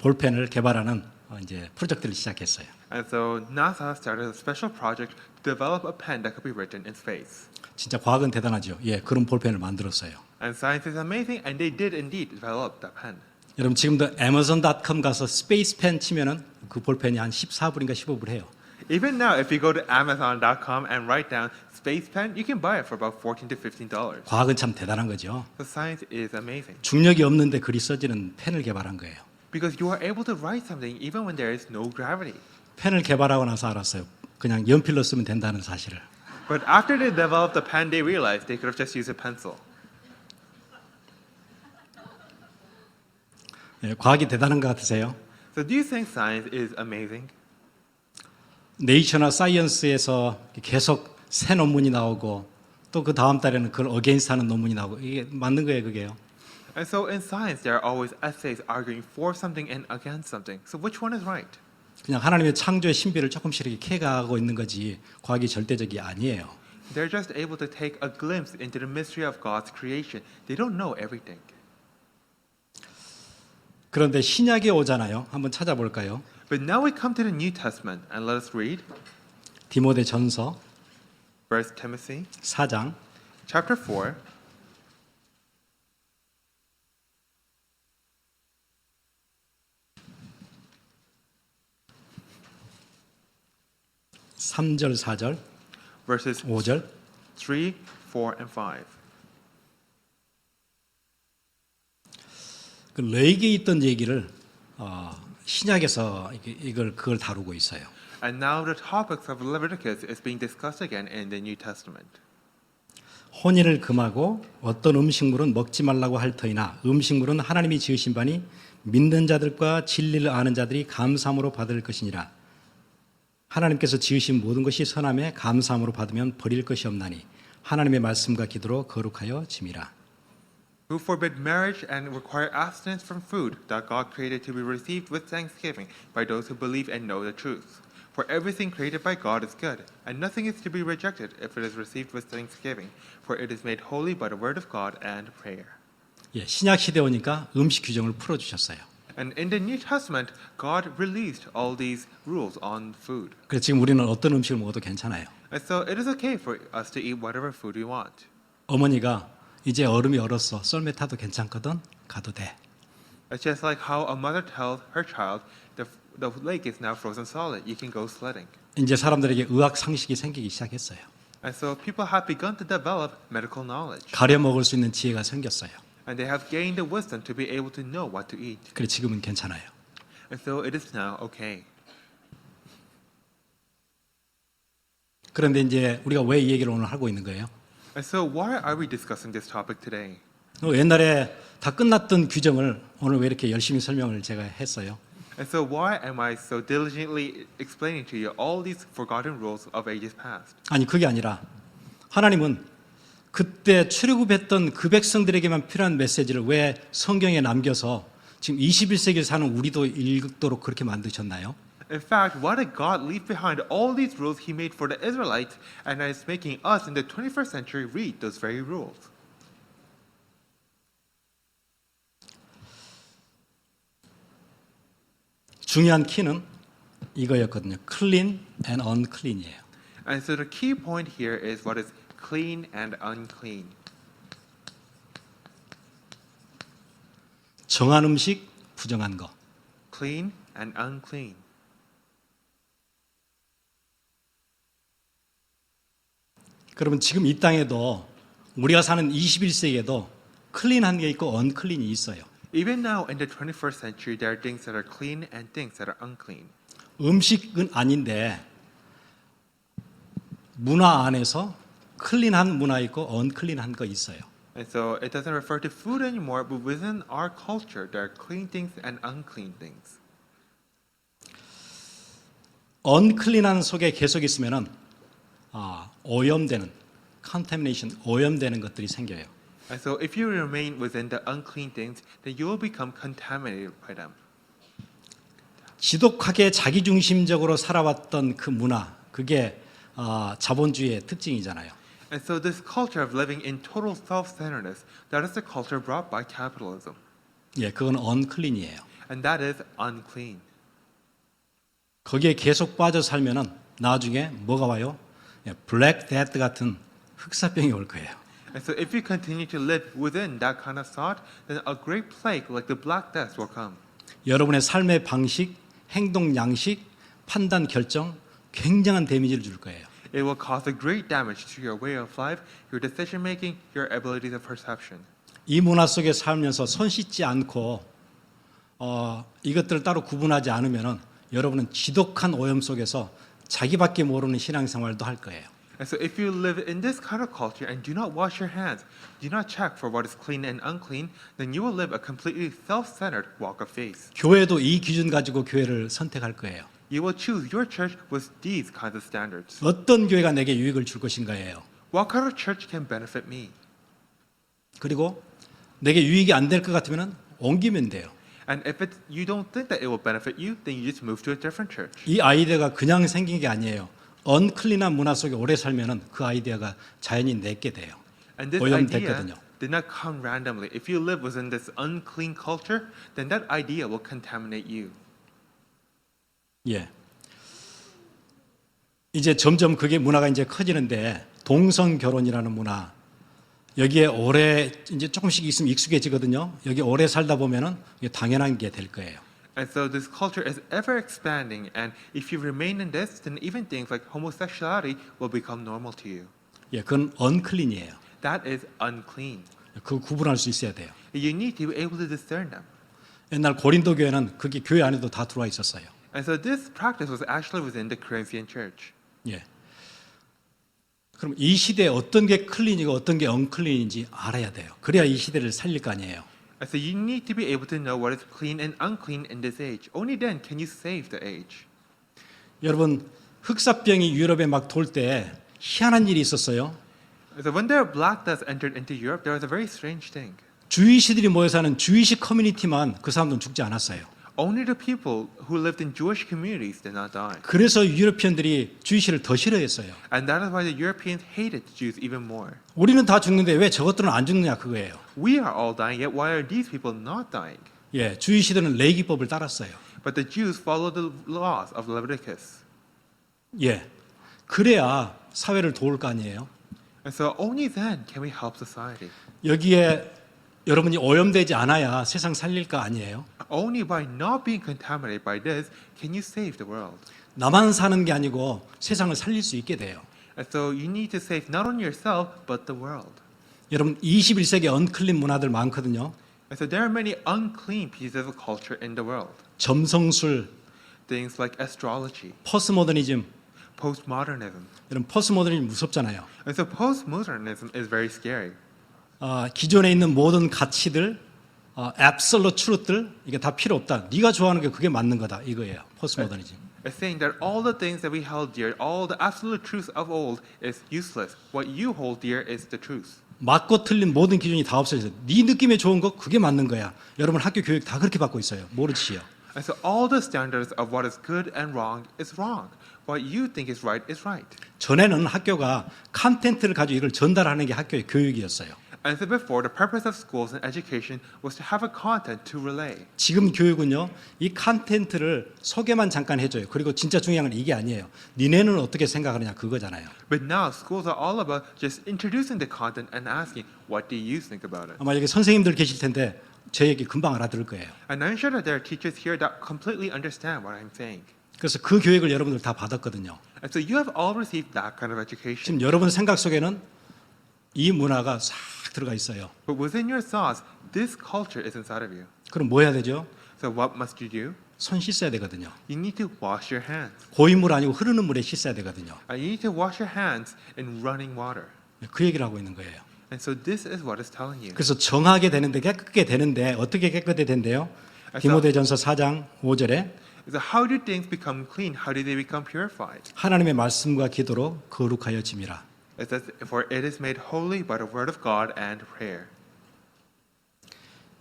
볼펜을 개발하는 이제 프로젝트를 시작했어요. And so NASA started a special project to develop a pen that could be written in space. 진짜 과학은 대단하죠. 예, 그런 볼펜을 만들었어요. And science is amazing, and they did indeed develop that pen. 여러분 지금도 Amazon.com 가서 스페이스 펜 치면은 그 볼펜이 한 14불인가 15불 해요. Even now, if you go to Amazon.com and write down space pen, you can buy it for about $14 to $15. 과학은 참 대단한 거죠. So science is amazing 중력이 없는데 글이 써지는 펜을 개발한 거예요. because you are able to write something even when there is no gravity. 펜을 개발하고 나서 알았어요. 그냥 연필로 쓰면 된다는 사실을. But after they developed the pen, they realized they could have just used a pencil. 예, 과학이 대단한 것 같으세요? So do you think science is amazing? 네이처나 사이언스에서 계속 새 논문이 나오고 또 그 다음 달에는 그걸 어게인스트 하는 논문이 나오고 이게 맞는 거예요, 그게요? And so in science, there are always essays arguing for something and against something. So which one is right? 그냥 하나님의 창조의 신비를 조금씩 이렇게 캐가고 있는 거지 과학이 절대적이 아니에요. They're just able to take a glimpse into the mystery of God's creation. They don't know everything. 그런데 신약에 오잖아요. 한번 찾아볼까요? But now we come to the New Testament and let us read 디모데 전서 1 Timothy 4장 chapter 4. 삼절 4절, Verses 5절. 3, 4, and 5. 그 레이기에 있던 얘기를 신약에서 그걸 다루고 있어요. And now the topics of Leviticus is being discussed again in the New Testament. 혼인을 금하고 어떤 음식물은 먹지 말라고 할 터이나 음식물은 하나님이 지으신 바니 믿는 자들과 진리를 아는 자들이 감사함으로 받을 것이니라. 하나님께서 지으신 모든 것이 선함에 감사함으로 받으면 버릴 것이 없나니 하나님의 말씀과 기도로 거룩하여 짐이라. Who forbid marriage and require abstinence from food that God created to be received with thanksgiving by those who believe and know the truth. For everything created by God is good, and nothing is to be rejected if it is received with thanksgiving, for it is made holy by the word of God and prayer. 예, 신약 시대 오니까 음식 규정을 풀어 주셨어요. And in the New Testament, God released all these rules on food. 그래서 지금 우리는 어떤 음식을 먹어도 괜찮아요. And so it is okay for us to eat whatever food we want. 어머니가 이제 얼음이 얼었어. 썰매 타도 괜찮거든. 가도 돼. It's just like how a mother tells her child, the lake is now frozen solid. You can go sledding. 이제 사람들에게 의학 상식이 생기기 시작했어요. And so people have begun to develop medical knowledge. 가려 먹을 수 있는 지혜가 생겼어요. And they have gained the wisdom to be able to know what to eat. 그래 지금은 괜찮아요. And so it is now okay. 그런데 이제 우리가 왜 이 얘기를 오늘 하고 있는 거예요? And so why are we discussing this topic today? 옛날에 다 끝났던 규정을 오늘 왜 이렇게 열심히 설명을 제가 했어요? And so why am I so diligently explaining to you all these forgotten rules of ages past? 아니 그게 아니라 하나님은 그때 출애굽했던 그 백성들에게만 필요한 메시지를 왜 성경에 남겨서 지금 21세기를 사는 우리도 읽도록 그렇게 만드셨나요? In fact, why did God leave behind all these rules He made for the Israelites and is making us in the 21st century read those very rules? 중요한 키는 이거였거든요. clean and unclean이에요. And so the key point here is what is clean and unclean. 정한 음식, 부정한 거. Clean and unclean. 그러면 지금 이 땅에도 우리가 사는 21세기에도 클린한 게 있고 언클린이 있어요. Even now in the 21st century, there are things that are clean and things that are unclean. 음식은 아닌데 문화 안에서 클린한 문화 있고 언클린한 거 있어요. And so it doesn't refer to food anymore, but within our culture, there are clean things and unclean things. 언클린한 속에 계속 있으면은 오염되는 contamination, 오염되는 것들이 생겨요. And so if you remain within the unclean things, then you will become contaminated by them. 지독하게 자기중심적으로 살아왔던 그 문화, 그게 자본주의의 특징이잖아요. And so this culture of living in total self-centeredness, that is the culture brought by capitalism. 예, 그건 언클린이에요. And that is unclean. 거기에 계속 빠져 살면은 나중에 뭐가 와요? 예, 블랙 데스 같은 흑사병이 올 거예요. And so if you continue to live within that kind of thought, then a great plague like the Black Death will come. 여러분의 삶의 방식, 행동 양식, 판단 결정 굉장한 데미지를 줄 거예요. It will cause a great damage to your way of life, your decision making, your abilities of perception. 이 문화 속에 살면서 손 씻지 않고 이것들을 따로 구분하지 않으면은 여러분은 지독한 오염 속에서 자기밖에 모르는 신앙생활도 할 거예요. And so if you live in this kind of culture and do not wash your hands, do not check for what is clean and unclean, then you will live a completely self-centered walk of faith. 교회도 이 기준 가지고 교회를 선택할 거예요. You will choose your church with these kinds of standards. 어떤 교회가 내게 유익을 줄 것인가예요. What kind of church can benefit me? 그리고 내게 유익이 안 될 것 같으면 옮기면 돼요. And if you don't think that it will benefit you, then you just move to a different church. 이 아이디어가 그냥 생긴 게 아니에요. 언클린한 문화 속에 오래 살면은 그 아이디어가 자연히 내게 돼요. And this 오염됐거든요. idea did not come randomly. If you live within this unclean culture, then that idea will contaminate you. 예. 이제 점점 그게 문화가 이제 커지는데 동성 결혼이라는 문화 여기에 오래 이제 조금씩 있으면 익숙해지거든요. 여기 오래 살다 보면은 이게 당연한 게 될 거예요. And so this culture is ever expanding, and if you remain in this, then even things like homosexuality will become normal to you. 예, 그건 언클린이에요. That is unclean. 그 구분할 수 있어야 돼요. You need to be able to discern them. 옛날 고린도 교회는 그게 교회 안에도 다 들어와 있었어요. And so this practice was actually within the Corinthian church. 예. 그럼 이 시대에 어떤 게 클린이고 어떤 게 언클린인지 알아야 돼요. 그래야 이 시대를 살릴 거 아니에요. And so you need to be able to know what is clean and unclean in this age. Only then can you save the age. 여러분 흑사병이 유럽에 막 돌 때 희한한 일이 있었어요. So when the Black Death entered into Europe, there was a very strange thing. 주이시들이 모여 사는 주이시 커뮤니티만 그 사람들은 죽지 않았어요. Only the people who lived in Jewish communities did not die. 그래서 유러피언들이 주이시를 더 싫어했어요. And that is why the Europeans hated the Jews even more. 우리는 다 죽는데 왜 저것들은 안 죽느냐 그거예요. We are all dying, yet why are these people not dying? 예, 주이시들은 레위기법을 따랐어요. But the Jews followed the laws of Leviticus. 예, 그래야 사회를 도울 거 아니에요. And so only then can we help society. 여기에 여러분이 오염되지 않아야 세상 살릴 거 아니에요. Only by not being contaminated by this can you save the world. 나만 사는 게 아니고 세상을 살릴 수 있게 돼요. And so you need to save not only yourself but the world. 여러분 21세기 언클린 문화들 많거든요. And so there are many unclean pieces of culture in the world. 점성술, Things like astrology, 포스모더니즘. postmodernism. 여러분 포스모더니즘 무섭잖아요. And so postmodernism is very scary. 기존에 있는 모든 가치들, absolute truth들 이게 다 필요 없다. 네가 좋아하는 게 그게 맞는 거다 이거예요. 포스모더니즘. It's saying that all the things that we held dear, all the absolute truth of old is useless. What you hold dear is the truth. 맞고 틀린 모든 기준이 다 없어져서 네 느낌에 좋은 거 그게 맞는 거야. 여러분 학교 교육 다 그렇게 받고 있어요. 모르지요. And so all the standards of what is good and wrong is wrong. What you think is right is right. 전에는 학교가 컨텐츠를 가지고 이걸 전달하는 게 학교의 교육이었어요. And so before, the purpose of schools and education was to have a content to relay. 지금 교육은요, 이 컨텐츠를 소개만 잠깐 해줘요. 그리고 진짜 중요한 건 이게 아니에요. 니네는 어떻게 생각하느냐 그거잖아요. But now schools are all about just introducing the content and asking, what do you think about it? 아마 여기 선생님들 계실 텐데 제 얘기 금방 알아들을 거예요. And I'm sure that there are teachers here that completely understand what I'm saying. 그래서 그 교육을 여러분들 다 받았거든요. And so you have all received that kind of education. 지금 여러분 생각 속에는 이 문화가 싹 들어가 있어요. But within your thoughts, this culture is inside of you. 그럼 뭐 해야 되죠? So what must you do? 손 씻어야 되거든요. You need to wash your hands. 고인물 아니고 흐르는 물에 씻어야 되거든요. And you need to wash your hands in running water. 그 얘기를 하고 있는 거예요. And so this is what it's telling you. 그래서 정하게 되는데 깨끗게 되는데 어떻게 깨끗해 된대요? 디모데전서 4장 5절에 So how do things become clean? How do they become purified? 하나님의 말씀과 기도로 거룩하여짐이라. It says, for it is made holy by the word of God and prayer.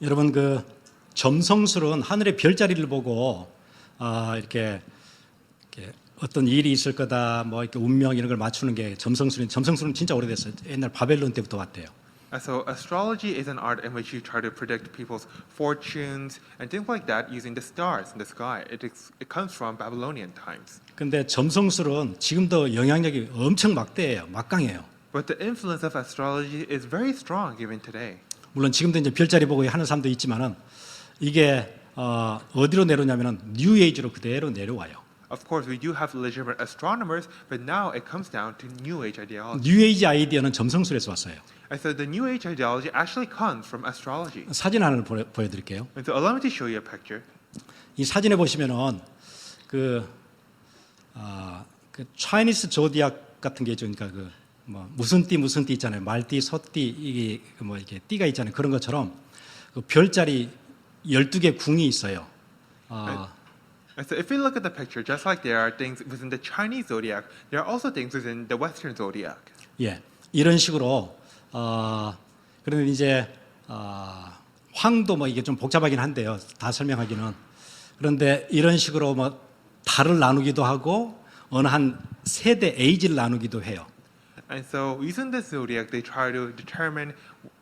여러분 그 점성술은 하늘의 별자리를 보고 이렇게 어떤 일이 있을 거다 뭐 이렇게 운명 이런 걸 맞추는 게 점성술은 진짜 오래됐어요. 옛날 바벨론 때부터 왔대요. And so astrology is an art in which you try to predict people's fortunes and things like that using the stars in the sky. It comes from Babylonian times. 근데 점성술은 지금도 영향력이 엄청 막강해요. But the influence of astrology is very strong even today. 물론 지금도 이제 별자리 보고 하는 사람도 있지만은 이게 어디로 내려오냐면은 뉴 에이지로 그대로 내려와요. Of course, we do have legitimate astronomers, but now it comes down to New Age ideology. 뉴 에이지 아이디어는 점성술에서 왔어요. And so the New Age ideology actually comes from astrology. 사진 하나를 보여드릴게요. And so allow me to show you a picture. 이 사진에 보시면은 그 차이니스 조디악 같은 게 있죠. 그러니까 그 뭐 무슨 띠 있잖아요. 말띠, 소띠 이게 뭐 이렇게 띠가 있잖아요. 그런 것처럼 그 별자리 12개 궁이 있어요. And so if we look at the picture, just like there are things within the Chinese zodiac, there are also things within the Western zodiac. 예, 이런 식으로 그러면 이제 황도 뭐 이게 좀 복잡하긴 한데요. 다 설명하기는. 그런데 이런 식으로 뭐 달을 나누기도 하고 어느 한 세대 에이지를 나누기도 해요. And so using the zodiac, they try to determine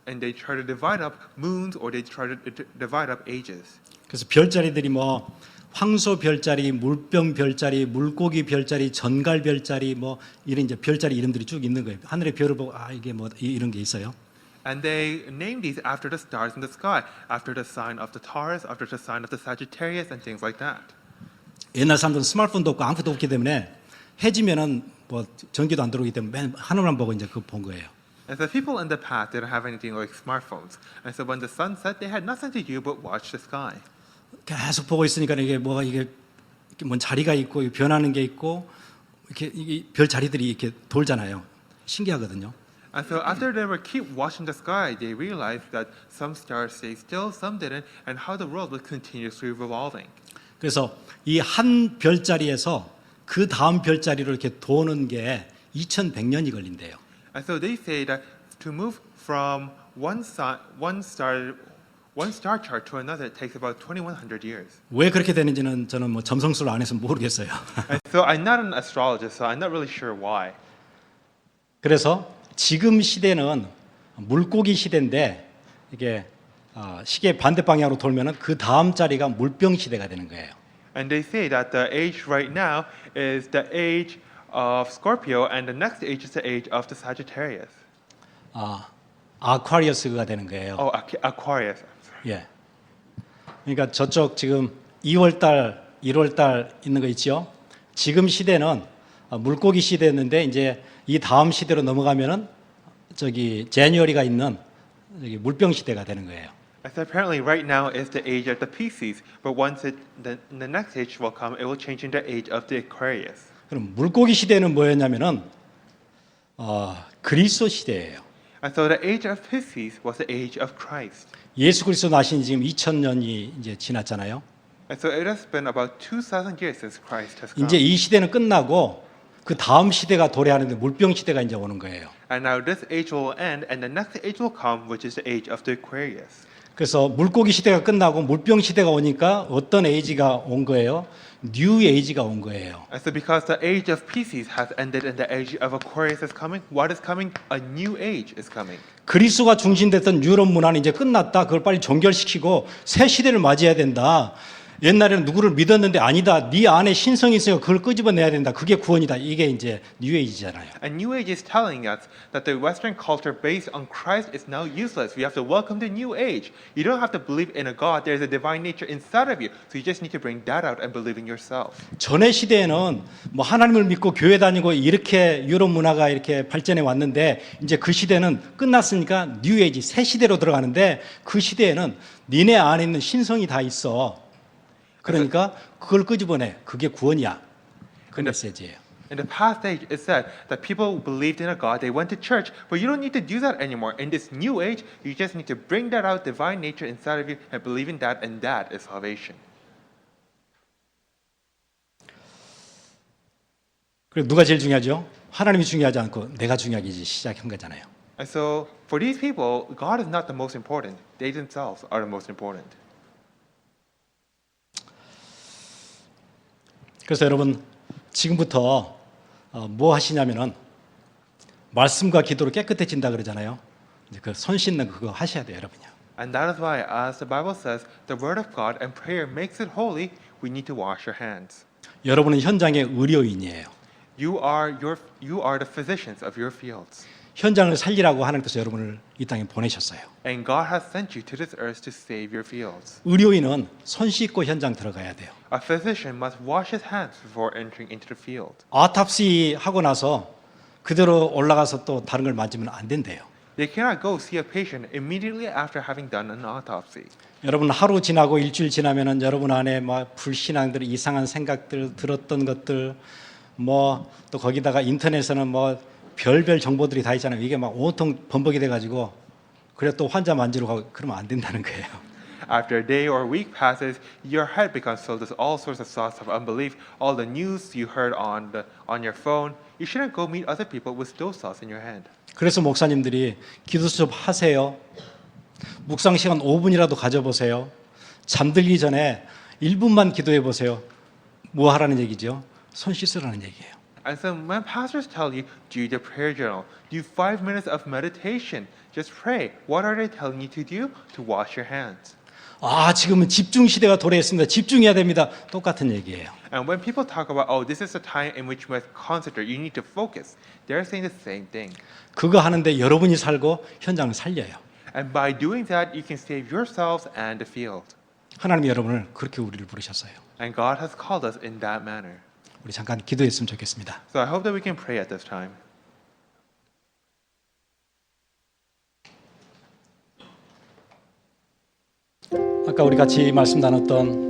and they try to divide up moons or they try to divide up ages. 그래서 별자리들이 뭐 황소 별자리, 물병 별자리, 물고기 별자리, 전갈 별자리 뭐 이런 이제 별자리 이름들이 쭉 있는 거예요. 하늘의 별을 보고 이게 뭐 이런 게 있어요. And they name these after the stars in the sky, after the sign of the Taurus, after the sign of the Sagittarius, and things like that. 옛날 사람들은 스마트폰도 없고 아무것도 없기 때문에 해지면은 뭐 전기도 안 들어오기 때문에 맨 하늘만 보고 이제 그거 본 거예요. And so people in the past didn't have anything like smartphones. And so when the sun set, they had nothing to do but watch the sky. 계속 보고 있으니까 이게 뭐가 이게 뭔 자리가 있고 변하는 게 있고 이렇게 이게 별 자리들이 이렇게 돌잖아요. 신기하거든요. And so after they were keep watching the sky, they realized that some stars stay still, some didn't, and how the world was continuously revolving. 그래서 이 한 별자리에서 그 다음 별자리로 이렇게 도는 게 2100년이 걸린대요. And so they say that to move from one star chart to another takes about 2100 years. 왜 그렇게 되는지는 저는 뭐 점성술 안 해서 모르겠어요. And so I'm not an astrologist, so I'm not really sure why. 그래서 지금 시대는 물고기 시대인데 이게 시계 반대 방향으로 돌면은 그 다음 자리가 물병 시대가 되는 거예요. And they say that the age right now is the age of Scorpio, and the next age is the age of the Sagittarius. 아쿠아리어스가 되는 거예요. Oh, Aquarius. 예. 그러니까 저쪽 지금 2월달, 1월달 있는 거 있죠? 지금 시대는 물고기 시대였는데 이제 이 다음 시대로 넘어가면은 저기 제니어리가 있는 여기 물병 시대가 되는 거예요. And so apparently right now is the age of the Pisces, but once the next age will come, it will change into the age of the Aquarius. 그럼 물고기 시대는 뭐였냐면은 그리스도 시대예요. And so the age of Pisces was the age of Christ. 예수 그리스도 나신 지금 2000년이 이제 지났잖아요. And so it has been about 2,000 years since Christ has come. 이제 이 시대는 끝나고 그 다음 시대가 도래하는데 물병 시대가 이제 오는 거예요. And now this age will end, and the next age will come, which is the age of the Aquarius. 그래서 물고기 시대가 끝나고 물병 시대가 오니까 어떤 에이지가 온 거예요? 뉴 에이지가 온 거예요. And so because the age of Pisces has ended and the age of Aquarius is coming, what is coming? A new age is coming. 그리스가 중심됐던 유럽 문화는 이제 끝났다. 그걸 빨리 종결시키고 새 시대를 맞이해야 된다. 옛날에는 누구를 믿었는데 아니다. 네 안에 신성이 있으니까 그걸 끄집어내야 된다. 그게 구원이다. 이게 이제 뉴에이지잖아요. And New Age is telling us that the Western culture based on Christ is now useless. We have to welcome the New Age. You don't have to believe in a God. There's a divine nature inside of you. So you just need to bring that out and believe in yourself. 전의 시대에는 뭐 하나님을 믿고 교회 다니고 이렇게 유럽 문화가 이렇게 발전해 왔는데 이제 그 시대는 끝났으니까 뉴에이지 새 시대로 들어가는데 그 시대에는 니네 안에 있는 신성이 다 있어. 그러니까 그걸 끄집어내. 그게 구원이야. 그 메시지예요. In the past age, it said that people believed in a God, they went to church, but you don't need to do that anymore. In this new age, you just need to bring that out, divine nature inside of you, and believe in that, and that is salvation. 그리고 누가 제일 중요하죠? 하나님이 중요하지 않고 내가 중요하게 시작한 거잖아요. And so, for these people, God is not the most important. They themselves are the most important. 그래서 여러분 지금부터 뭐 하시냐면은 말씀과 기도로 깨끗해진다 그러잖아요. 이제 그 손 씻는 거 그거 하셔야 돼요, 여러분요. And that is why, as the Bible says, the word of God and prayer makes it holy, we need to wash our hands. 여러분은 현장의 의료인이에요. You are the physicians of your fields. 현장을 살리라고 하나님께서 여러분을 이 땅에 보내셨어요. And God has sent you to this earth to save your fields. 의료인은 손 씻고 현장 들어가야 돼요. A physician must wash his hands before entering into the field. 아탑시 하고 나서 그대로 올라가서 또 다른 걸 만지면 안 된대요. They cannot go see a patient immediately after having done an autopsy. 여러분 하루 지나고 일주일 지나면은 여러분 안에 막 불신앙들, 이상한 생각들, 들었던 것들, 뭐 또 거기다가 인터넷에는 뭐 별별 정보들이 다 있잖아요. 이게 막 온통 범벅이 돼가지고 그래 또 환자 만지러 가고 그러면 안 된다는 거예요. After a day or a week passes, your head becomes filled with all sorts of thoughts of unbelief, all the news you heard on your phone. You shouldn't go meet other people with those thoughts in your head. 그래서 목사님들이 기도 수업 하세요. 묵상 시간 5분이라도 가져보세요. 잠들기 전에 1분만 기도해 보세요. 뭐 하라는 얘기죠? 손 씻으라는 얘기예요. And so when pastors tell you, do the prayer journal, do 5 minutes of meditation, just pray. What are they telling you to do? To wash your hands. 아, 지금은 집중 시대가 도래했습니다. 집중해야 됩니다. 똑같은 얘기예요. And when people talk about, oh, this is a time in which you must concentrate, you need to focus, they're saying the same thing. 그거 하는데 여러분이 살고 현장을 살려요. And by doing that, you can save yourselves and the field. 하나님이 여러분을 그렇게 우리를 부르셨어요. And God has called us in that manner. 우리 잠깐 기도했으면 좋겠습니다. So I hope that we can pray at this time. 아까 우리 같이 말씀 나눴던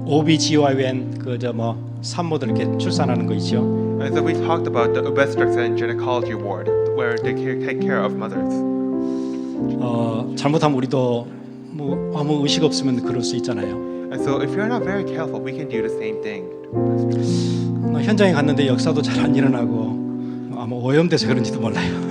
OB/GYN 그저 뭐 산모들 이렇게 출산하는 거 있죠. And so we talked about the obstetrics and gynecology ward, where they take care of mothers. 잘못하면 우리도 뭐 아무 의식 없으면 그럴 수 있잖아요. And so if you're not very careful, we can do the same thing. 현장에 갔는데 역사도 잘 안 일어나고 아마 오염돼서 그런지도 몰라요.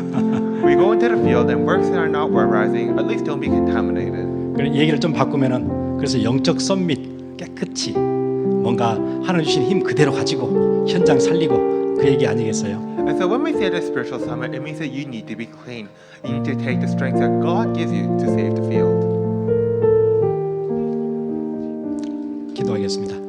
We go into the field and works are not arising. At least don't be contaminated. 그래 얘기를 좀 바꾸면은 그래서 영적 썸밋 깨끗이 뭔가 하나님 주신 힘 그대로 가지고 현장 살리고 그 얘기 아니겠어요? And so when we say the spiritual summit, it means that you need to be clean. You need to take the strength that God gives you to save the field. 기도하겠습니다.